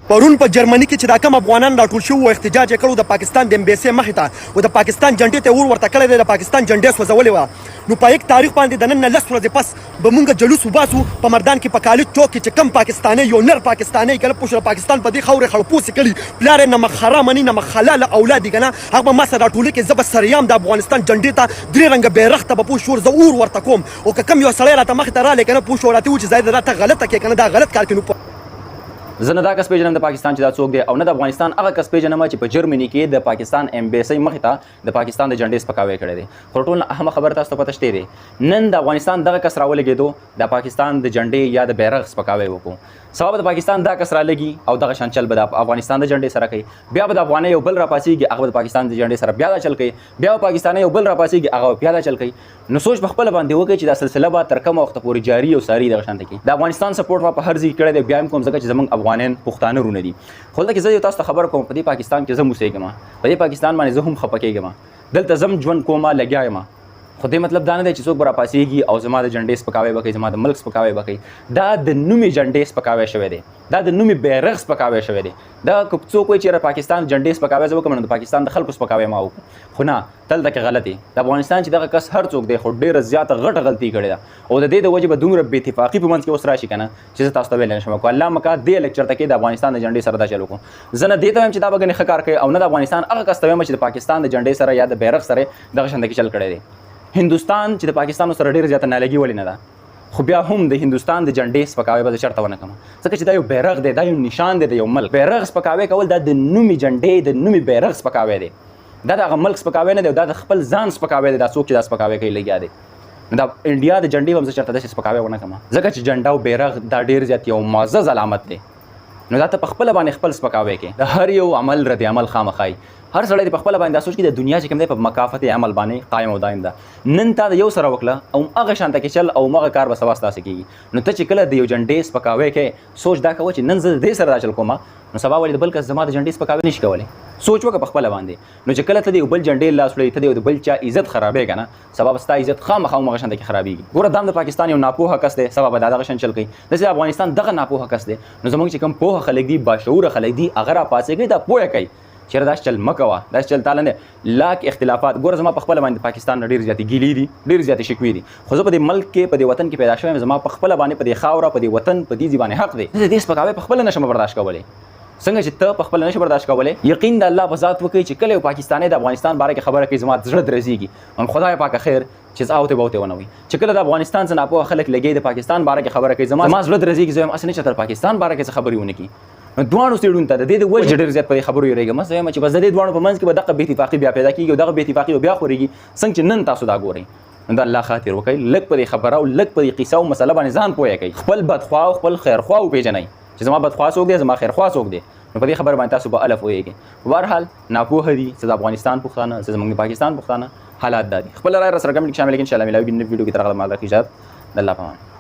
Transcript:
پرون په جرمني کې چې دا کم افغانان راټول شوي وو احتجاج یې کړو د پاکستان د امبیسۍ مخې ته او د پاکستان جنډې ته اور ورته کړی دی د پاکستان جنډې سوځولې وه نو په یک تاریخ باندې د نن نه 10 ورځې پس به مونږ جلوس وباسو په مردان کې په کالج چوک کې چې کم پاکستانی یو نر پاکستانی که نه پوه شو د پاکستان په دې خاورې خړپوسې کړي پلار یې نمک خرا مني نمک حلاله اولاد دي که نه هغه به ما سره راټولي کې زه به سریام د افغانستان جنډې ته درې رنګه بیرغ ته به پوه شو زه اور ورته کوم او که کم یو سړی راته مخې ته رالی که نه پوه شو راته ووایي چې ځای دا ته غلطه کې که نه دا غلط کار کوي زه نه دا کس پیژنم د پاکستان چې دا څوک دی او نه د افغانستان هغه کس پیژنم چې په جرمني کې د پاکستان امبیسۍ مخې ته د پاکستان د جنډې سپکاوی کړی دی خو ټول نه اهمه خبره تاسو ته پته شته دی نن د افغانستان دغه کس راولګېدو د پاکستان د جنډې یا د بیرغ سپکاوی وکړو سبا به د پاکستان دا کس رالګي او دغه شان چل به د افغانستان د جنډې سره کوي بیا به د افغانۍ یو بل راپاسېږي هغه به د پاکستان د جنډې سره بیا دا چل کوي بیا به پاکستانۍ یو بل راپاسېږي هغه بیا دا چل کوي نو سوچ په خپله باندې وکړئ چې دا سلسله به تر کومه وخته پورې جاري او ساري دغه شانته کړي د افغانستان سپورټ ما په هر ځای کې کړی دی بیا هم کوم ځکه چې زموږ افغانان پښتانه رونه دي خو دلته کې زه یو تاسو ته خبره کوم په دې پاکستان کې زه هم اوسېږم په دې پاکستان باندې زه هم خفه کېږم دلته زم ژوند کومه لګیا یم خو دې مطلب دا نه دی چې څوک به راپاسېږي او زما د جنډې سپکاوی به کوي زما د ملک سپکاوی به کوي دا د نومې جنډې سپکاوی شوی دی دا د نومې بیرغ سپکاوی شوی دی دا که څوک وایي چې پاکستان جنډې سپکاوی زه وکړم نو د پاکستان د خلکو سپکاوی ما وکړو خو نه تل کې غلط دی د افغانستان چې دغه کس هر څوک دی خو ډېره زیاته غټه غلطي کړې ده او د دې د وجې به دومره بې اتفاقي په منځ کې اوس راشي که نه چې زه تاسو ته ویلی نه شم الله مکه دې لیکچر ته کې د افغانستان د جنډې سره دا چل وکړو زه نه دې ته وایم چې دا به ګنې ښه کار کوي او نه د افغانستان هغه کس ته وایم چې د پاکستان د جنډې سره یا د بیرغ سره دغه شانته کې چل کړی دی هندوستان چې د پاکستان سره ډېره زیاته نالګي ولې نه ده خو بیا هم د هندوستان د جنډې سپکاوی به زه چېرته ونه کړم ځکه چې دا یو بیرغ دی دا یو نشان دی د یو ملک بیرغ سپکاوی کول دا د نومي جنډې د نومي بیرغ سپکاوی دی دا د هغه ملک سپکاوی نه دی دا د خپل ځان سپکاوی دی دا څوک چې دا سپکاوی کوي لګیا دی نو د انډیا د جنډې به هم زه چېرته داسې سپکاوی ونه کړم ځکه چې جنډه او بیرغ دا ډېر زیات یو معزز علامت دی نو دا ته په خپله باندې خپل سپکاوی کوي د هر یو عمل رد عمل خامخا هر سړی په خپله باندې دا سوچ کړي د دنیا چې کوم دی په مکافت عمل باندې قایم او دایم ده نن تا د یو سره وکړه او هغه شانته کې چل او هغه کار به سبا ستاسې کېږي نو ته چې کله د یو جنډې سپکاوی کوې سوچ دا کوه چې نن زه د دې سره دا چل کوم نو سبا ولې د بل کس زما د جنډې سپکاوی نشي کولی سوچ وکړه په خپله باندې نو چې کله ته د یو بل جنډې لاس وړې ته د بل چا عزت خرابوې که نه سبا به ستا عزت خامخا همغه شانته کې خرابېږي ګوره دا هم د پاکستان یو ناپوهه کس دی سبا به دا دغه شان چل کوي داسې د افغانستان دغه ناپوهه کس دی نو زموږ چې کوم پوهه خلک دي باشعوره خلک دي هغه راپاڅېږي دا پوهه کوي چېرې داسې چل مه کوه داسې چل تاله نه لاک اختلافات ګوره زما په خپله باندې پاکستان نه ډېرې زیاتې ګیلې دي ډېرې زیاتې شکوې دي خو زه په دې ملک کې په دې وطن کې پیدا شوی یم زما په خپله باندې په دې خاوره په دې وطن په دې ځای باندې حق دی زه د دې سپکاوی په خپله نشم برداشت کولی څنګه چې ته په خپله نشې برداشت کولی یقین د الله په ذات وکړئ چې کله یو پاکستانی د افغانستان باره کې خبره کوي زما زړه درزېږي ان خدای پاکه خیر چې زه اوتې بوتې ونه وي چې کله د افغانستان څه ناپوهه خلک لګي د پاکستان باره کې خبره کوي زما زړه درزېږي زه وایم هسې نه چې تر پاکستان باره کې څه خبرې ونه کړي نو دواړو سیډونو ته د دې د وجې ډېر زیات په دې خبرو یېرېږم زه وایم چې بس د دې دواړو په منځ کې به دغه بې اتفاقي بیا پیدا کېږي او دغه بې اتفاقي به بیا خورېږي څنګه چې نن تاسو دا ګورئ نو د الله خاطر وکړئ لږ په دې خبره او لږ په دې قصه او مسله باندې ځان پوهه کوئ خپل بدخوا او خپل خیرخوا وپېژنئ چې زما بدخوا څوک دی زما خیرخوا څوک دی نو په دې خبره باندې تاسو به الف پوهېږئ په هر حال ناپوهه دي څه د افغانستان پښتانه څه زموږ د پاکستان پښتانه حالات دا دي خپله رایه راسره کمنټ کې شامل کړئ انشاءالله ملاوي بل ویډیو کې تر هغه مهاله اجازه د الله په امان